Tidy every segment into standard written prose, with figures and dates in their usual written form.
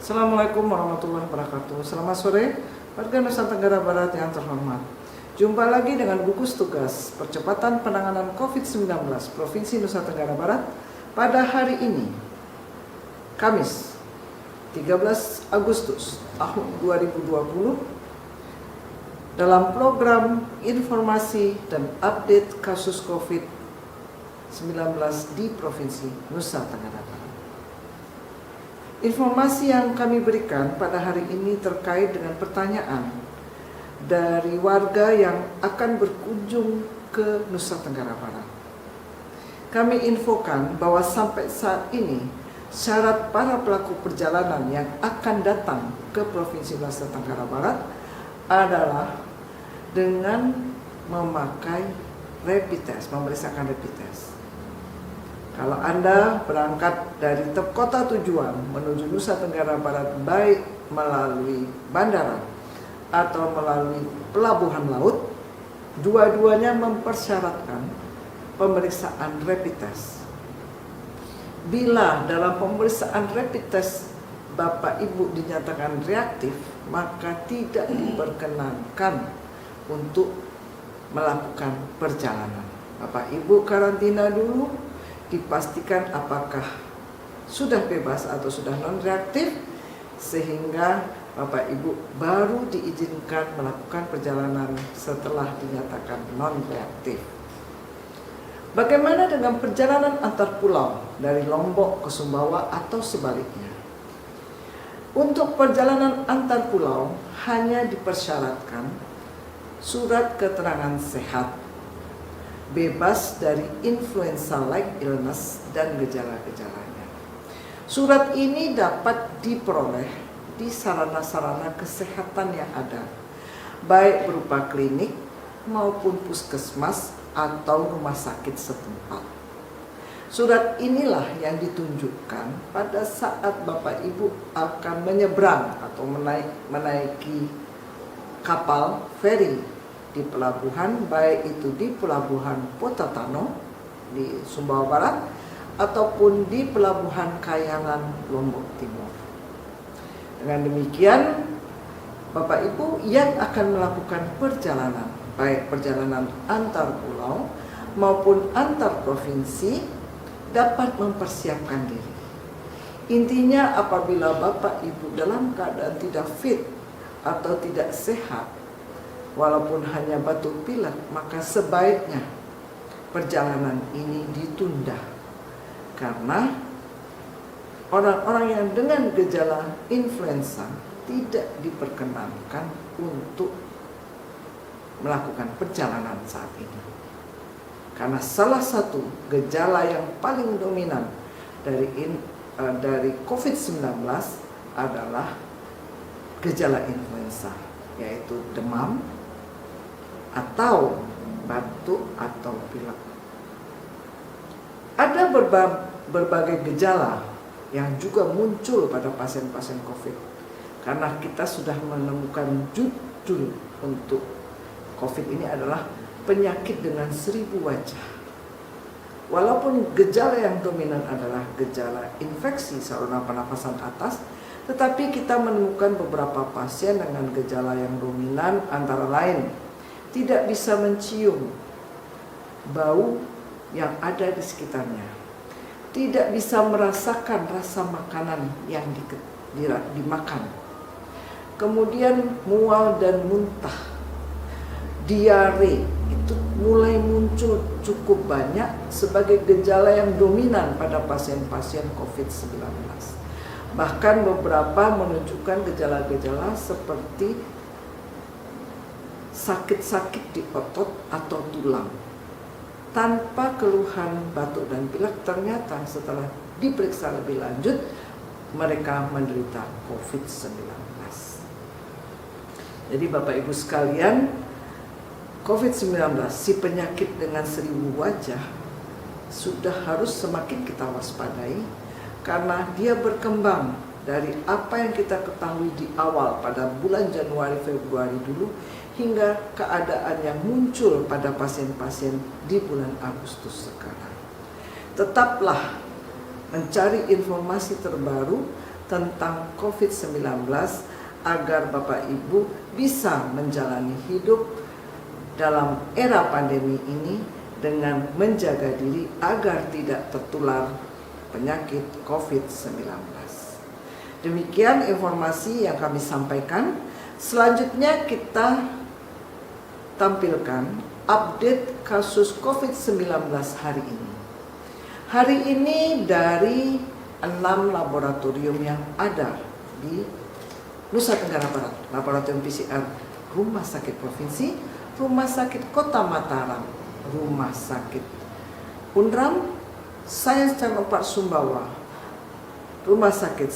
Assalamualaikum warahmatullahi wabarakatuh. Selamat sore, warga Nusa Tenggara Barat yang terhormat. Jumpa lagi dengan gugus tugas percepatan penanganan COVID-19 Provinsi Nusa Tenggara Barat pada hari ini, Kamis 13 Agustus tahun 2020, dalam program informasi dan update kasus COVID-19 di Provinsi Nusa Tenggara Barat. Informasi yang kami berikan pada hari ini terkait dengan pertanyaan dari warga yang akan berkunjung ke Nusa Tenggara Barat. Kami infokan bahwa sampai saat ini syarat para pelaku perjalanan yang akan datang ke Provinsi Nusa Tenggara Barat adalah dengan memakai rapid test, memeriksakan rapid test. Kalau Anda berangkat dari kota tujuan menuju Nusa Tenggara Barat baik melalui bandara atau melalui pelabuhan laut, dua-duanya mempersyaratkan pemeriksaan rapid test. Bila dalam pemeriksaan rapid test Bapak Ibu dinyatakan reaktif, maka tidak diperkenankan untuk melakukan perjalanan. Bapak Ibu karantina dulu, dipastikan apakah sudah bebas atau sudah non-reaktif, sehingga Bapak Ibu baru diizinkan melakukan perjalanan setelah dinyatakan non-reaktif. Bagaimana dengan perjalanan antar pulau dari Lombok ke Sumbawa atau sebaliknya? Untuk perjalanan antar pulau hanya dipersyaratkan surat keterangan sehat, bebas dari influenza-like illness dan gejala-gejalanya. Surat ini dapat diperoleh di sarana-sarana kesehatan yang ada, baik berupa klinik maupun puskesmas atau rumah sakit setempat. Surat inilah yang ditunjukkan pada saat Bapak Ibu akan menyeberang atau menaiki kapal feri di pelabuhan, baik itu di pelabuhan Potatano di Sumbawa Barat ataupun di pelabuhan Kayangan Lombok Timur. Dengan demikian, Bapak Ibu yang akan melakukan perjalanan, baik perjalanan antar pulau maupun antar provinsi, dapat mempersiapkan diri. Intinya, apabila Bapak Ibu dalam keadaan tidak fit atau tidak sehat, walaupun hanya batuk pilek, maka sebaiknya perjalanan ini ditunda. Karena orang-orang yang dengan gejala influenza tidak diperkenankan untuk melakukan perjalanan saat ini. Karena salah satu gejala yang paling dominan dari COVID-19 adalah gejala influenza, yaitu demam, atau batuk atau pilek. Ada berbagai gejala yang juga muncul pada pasien-pasien COVID, karena kita sudah menemukan judul untuk COVID ini adalah penyakit dengan 1000 wajah. Walaupun gejala yang dominan adalah gejala infeksi saluran pernafasan atas, tetapi kita menemukan beberapa pasien dengan gejala yang dominan antara lain tidak bisa mencium bau yang ada di sekitarnya, tidak bisa merasakan rasa makanan yang dimakan, kemudian mual dan muntah, diare itu mulai muncul cukup banyak sebagai gejala yang dominan pada pasien-pasien COVID-19. Bahkan beberapa menunjukkan gejala-gejala seperti sakit-sakit di otot atau tulang. Tanpa keluhan batuk dan pilek, ternyata setelah diperiksa lebih lanjut, mereka menderita COVID-19. Jadi Bapak Ibu sekalian, COVID-19, si penyakit dengan 1000 wajah, sudah harus semakin kita waspadai, karena dia berkembang dari apa yang kita ketahui di awal pada bulan Januari Februari dulu, hingga keadaan yang muncul pada pasien-pasien di bulan Agustus sekarang. Tetaplah mencari informasi terbaru tentang COVID-19 agar Bapak Ibu bisa menjalani hidup dalam era pandemi ini dengan menjaga diri agar tidak tertular penyakit COVID-19. Demikian informasi yang kami sampaikan. Selanjutnya kita tampilkan update kasus COVID-19 hari ini. Hari ini dari 6 laboratorium yang ada di Nusa Tenggara Barat, laboratorium PCR Rumah Sakit Provinsi, Rumah Sakit Kota Mataram, Rumah Sakit Undram, Sains Teknopark Sumbawa, Rumah Sakit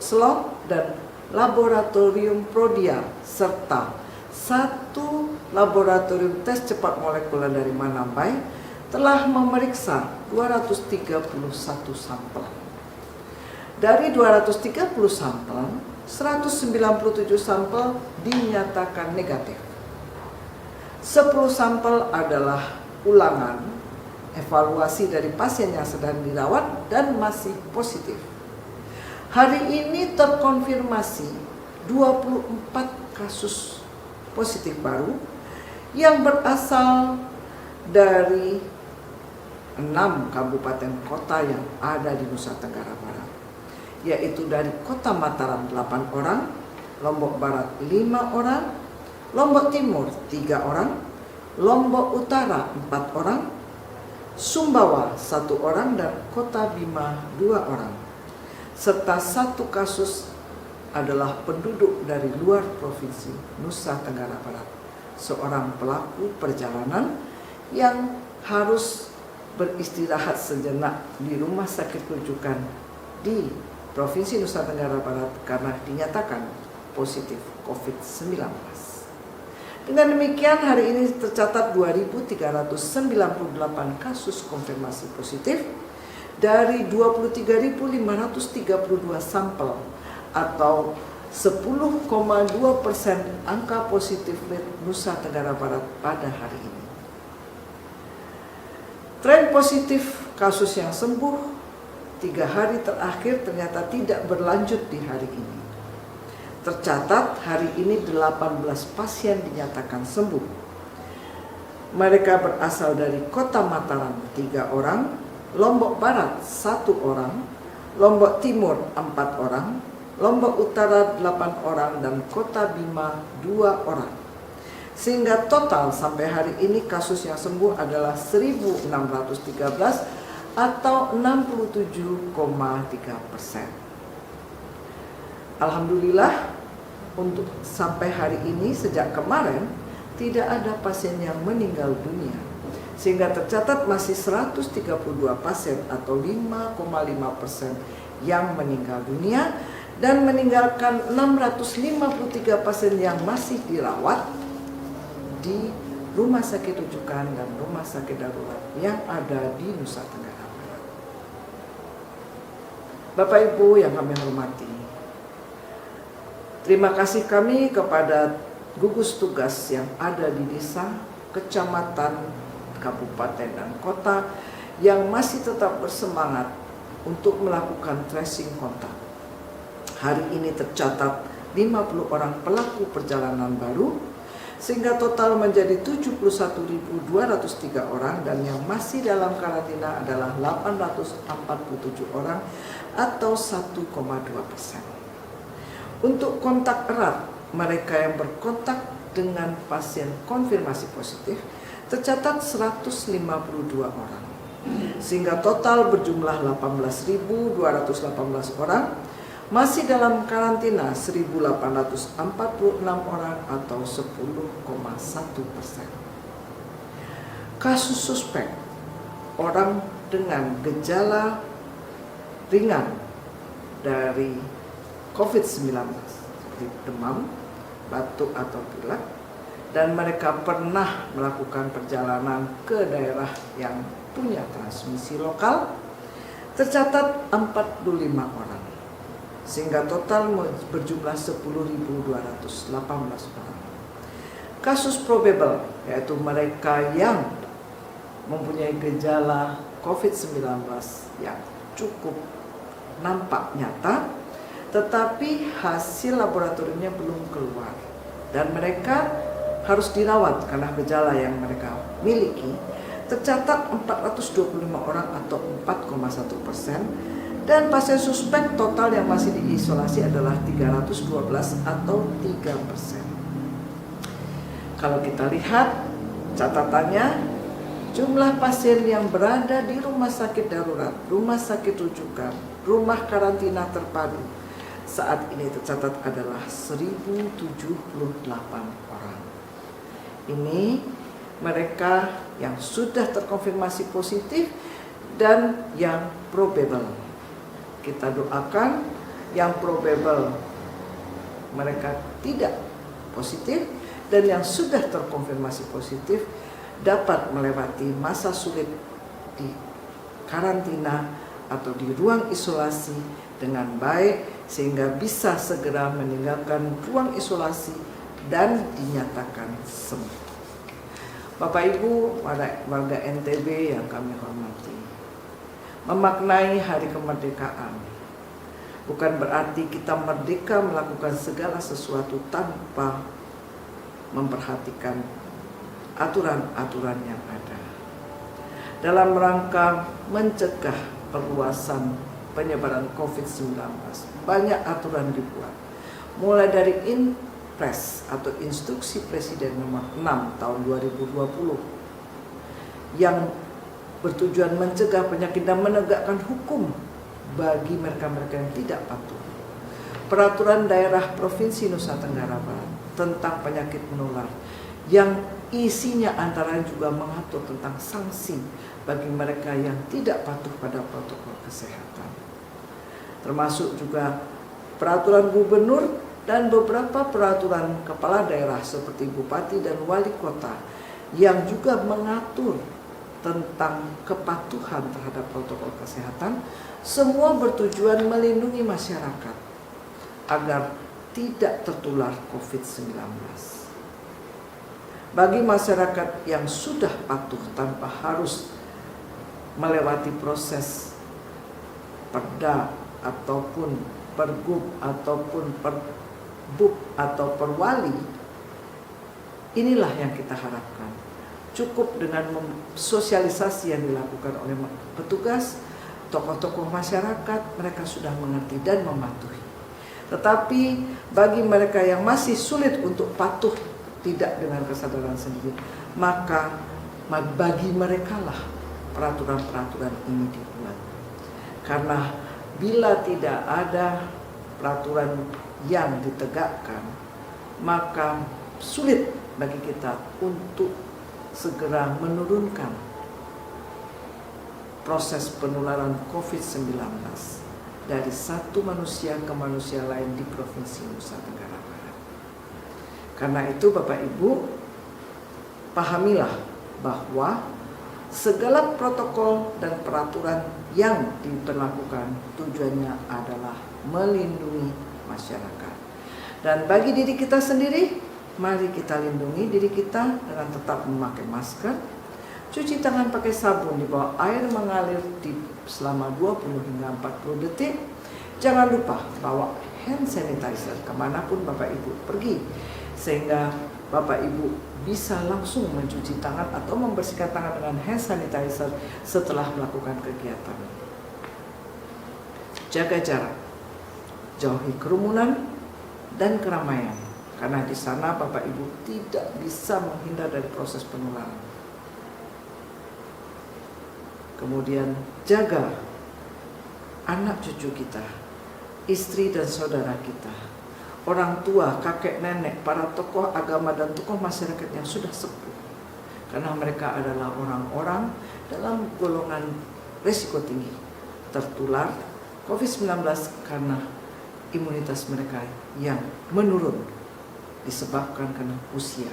Selong, dan Laboratorium Prodia, serta 1 laboratorium tes cepat molekuler dari Manambai telah memeriksa 231 sampel. Dari 230 sampel, 197 sampel dinyatakan negatif. 10 sampel adalah ulangan evaluasi dari pasien yang sedang dirawat dan masih positif. Hari ini terkonfirmasi 24 kasus positif baru yang berasal dari 6 kabupaten kota yang ada di Nusa Tenggara Barat, yaitu dari Kota Mataram 8 orang, Lombok Barat 5 orang, Lombok Timur 3 orang, Lombok Utara 4 orang, Sumbawa 1 orang, dan Kota Bima 2 orang. Serta 1 kasus adalah penduduk dari luar provinsi Nusa Tenggara Barat, seorang pelaku perjalanan yang harus beristirahat sejenak di rumah sakit rujukan di Provinsi Nusa Tenggara Barat karena dinyatakan positif COVID-19. Dengan demikian hari ini tercatat 2.398 kasus konfirmasi positif dari 23.532 sampel atau 10,2% angka positif rate Nusa Tenggara Barat pada hari ini. Tren positif kasus yang sembuh 3 hari terakhir ternyata tidak berlanjut di hari ini. Tercatat hari ini 18 pasien dinyatakan sembuh. Mereka berasal dari Kota Mataram 3 orang, Lombok Barat 1 orang, Lombok Timur 4 orang, Lombok Utara 8 orang, dan Kota Bima 2 orang. Sehingga total sampai hari ini kasus yang sembuh adalah 1.613 atau 67,3%. Alhamdulillah, untuk sampai hari ini sejak kemarin tidak ada pasien yang meninggal dunia. Sehingga tercatat masih 132 pasien atau 5,5% yang meninggal dunia, dan meninggalkan 653 pasien yang masih dirawat di rumah sakit rujukan dan rumah sakit darurat yang ada di Nusa Tenggara Barat. Bapak Ibu yang kami hormati, terima kasih kami kepada gugus tugas yang ada di desa, kecamatan, kabupaten, dan kota yang masih tetap bersemangat untuk melakukan tracing kontak. Hari ini tercatat 50 orang pelaku perjalanan baru, sehingga total menjadi 71.203 orang, dan yang masih dalam karantina adalah 847 orang atau 1,2%. Untuk kontak erat, mereka yang berkontak dengan pasien konfirmasi positif tercatat 152 orang, sehingga total berjumlah 18.218 orang. Masih dalam karantina 1.846 orang atau 10,1%. Kasus suspek orang dengan gejala ringan dari COVID-19 seperti demam, batuk atau pilek, dan mereka pernah melakukan perjalanan ke daerah yang punya transmisi lokal, tercatat 45 orang, sehingga total berjumlah 10.218 orang. Kasus probable, yaitu mereka yang mempunyai gejala COVID-19 yang cukup nampak nyata, tetapi hasil laboratoriumnya belum keluar dan mereka harus dirawat karena gejala yang mereka miliki. Tercatat 425 orang atau 4,1%, dan pasien suspek total yang masih diisolasi adalah 312 atau 3%. Kalau kita lihat catatannya, jumlah pasien yang berada di rumah sakit darurat, rumah sakit rujukan, rumah karantina terpadu saat ini tercatat adalah 1078 orang. Ini mereka yang sudah terkonfirmasi positif dan yang probable. Kita doakan yang probable mereka tidak positif, dan yang sudah terkonfirmasi positif dapat melewati masa sulit di karantina atau di ruang isolasi dengan baik sehingga bisa segera meninggalkan ruang isolasi dan dinyatakan sembuh. Bapak Ibu, warga NTB yang kami hormati, memaknai hari kemerdekaan bukan berarti kita merdeka melakukan segala sesuatu tanpa memperhatikan aturan-aturan yang ada. Dalam rangka mencegah perluasan penyebaran COVID-19, banyak aturan dibuat, mulai dari Inpres atau Instruksi Presiden nomor 6 tahun 2020 yang bertujuan mencegah penyakit dan menegakkan hukum bagi mereka-mereka yang tidak patuh. Peraturan daerah Provinsi Nusa Tenggara Barat tentang penyakit menular yang isinya antara juga mengatur tentang sanksi bagi mereka yang tidak patuh pada protokol kesehatan. Termasuk juga peraturan gubernur dan beberapa peraturan kepala daerah seperti bupati dan wali kota yang juga mengatur tentang kepatuhan terhadap protokol kesehatan, semua bertujuan melindungi masyarakat agar tidak tertular COVID-19. Bagi masyarakat yang sudah patuh tanpa harus melewati proses perda ataupun pergub ataupun perbub atau perwali, inilah yang kita harapkan. Cukup dengan sosialisasi yang dilakukan oleh petugas, tokoh-tokoh masyarakat, mereka sudah mengerti dan mematuhi. Tetapi bagi mereka yang masih sulit untuk patuh tidak dengan kesadaran sendiri, maka bagi mereka lah peraturan-peraturan ini dibuat. Karena bila tidak ada peraturan yang ditegakkan, maka sulit bagi kita untuk segera menurunkan proses penularan COVID-19 dari satu manusia ke manusia lain di Provinsi Nusa Tenggara Barat. Karena itu Bapak Ibu, pahamilah bahwa segala protokol dan peraturan yang diberlakukan tujuannya adalah melindungi masyarakat. Dan bagi diri kita sendiri, mari kita lindungi diri kita dengan tetap memakai masker, cuci tangan pakai sabun di bawah air mengalir selama 20 hingga 40 detik. Jangan lupa bawa hand sanitizer kemanapun Bapak Ibu pergi, sehingga Bapak Ibu bisa langsung mencuci tangan atau membersihkan tangan dengan hand sanitizer setelah melakukan kegiatan. Jaga jarak, jauhi kerumunan dan keramaian, karena di sana Bapak Ibu tidak bisa menghindar dari proses penularan. Kemudian jaga anak cucu kita, istri dan saudara kita, orang tua, kakek nenek, para tokoh agama dan tokoh masyarakat yang sudah sepuh. Karena mereka adalah orang-orang dalam golongan risiko tinggi tertular COVID-19 karena imunitas mereka yang menurun disebabkan karena usia.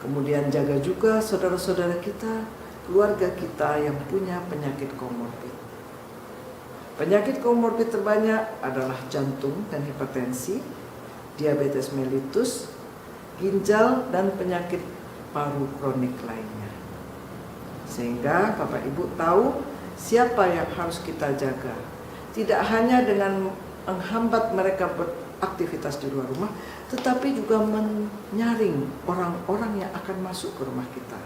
Kemudian jaga juga saudara-saudara kita, keluarga kita yang punya penyakit komorbid. Penyakit komorbid terbanyak adalah jantung dan hipertensi, diabetes mellitus, ginjal, dan penyakit paru kronik lainnya. Sehingga Bapak Ibu tahu siapa yang harus kita jaga. Tidak hanya dengan menghambat mereka beraktivitas di luar rumah, tetapi juga menyaring orang-orang yang akan masuk ke rumah kita.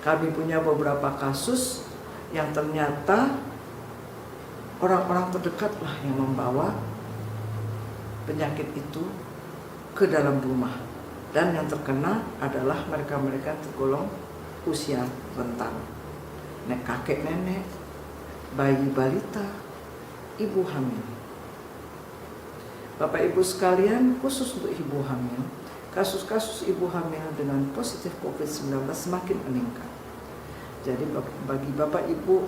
Kami punya beberapa kasus yang ternyata orang-orang terdekatlah yang membawa penyakit itu ke dalam rumah. Dan yang terkena adalah mereka-mereka tergolong usia rentan. Kakek nenek, bayi balita, ibu hamil. Bapak Ibu sekalian, khusus untuk ibu hamil, kasus-kasus ibu hamil dengan positif COVID-19 semakin meningkat. Jadi bagi Bapak Ibu,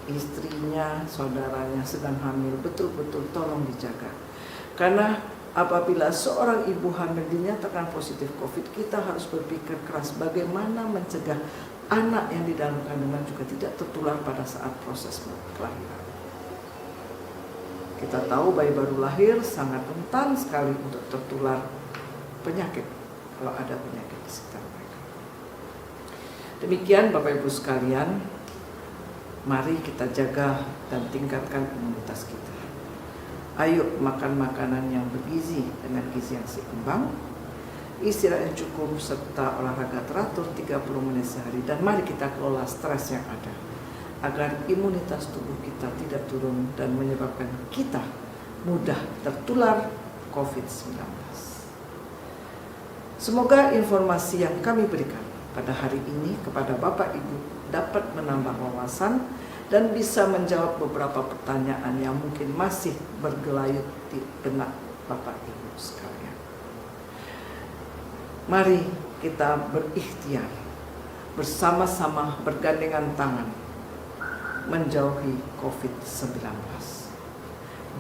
istrinya, saudaranya sedang hamil, betul-betul tolong dijaga. Karena apabila seorang ibu hamil dinyatakan positif COVID, kita harus berpikir keras bagaimana mencegah anak yang di dalam kandungan juga tidak tertular pada saat proses kelahiran. Kita tahu bayi baru lahir sangat rentan sekali untuk tertular penyakit kalau ada penyakit di sekitar mereka. Demikian Bapak Ibu sekalian, mari kita jaga dan tingkatkan imunitas kita. Ayo makan makanan yang bergizi dengan gizi yang seimbang, istirahat yang cukup, serta olahraga teratur 30 menit sehari. Dan mari kita kelola stres yang ada, agar imunitas tubuh kita tidak turun dan menyebabkan kita mudah tertular COVID-19. Semoga informasi yang kami berikan pada hari ini kepada Bapak Ibu dapat menambah wawasan dan bisa menjawab beberapa pertanyaan yang mungkin masih bergelayut di benak Bapak Ibu sekalian. Mari kita berikhtiar, bersama-sama bergandengan tangan, menjauhi COVID-19.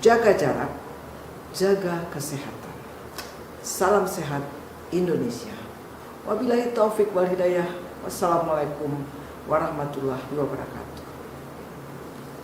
Jaga jarak, jaga kesehatan. Salam sehat Indonesia. Wabillahi taufik wal hidayah. Wassalamualaikum warahmatullahi wabarakatuh.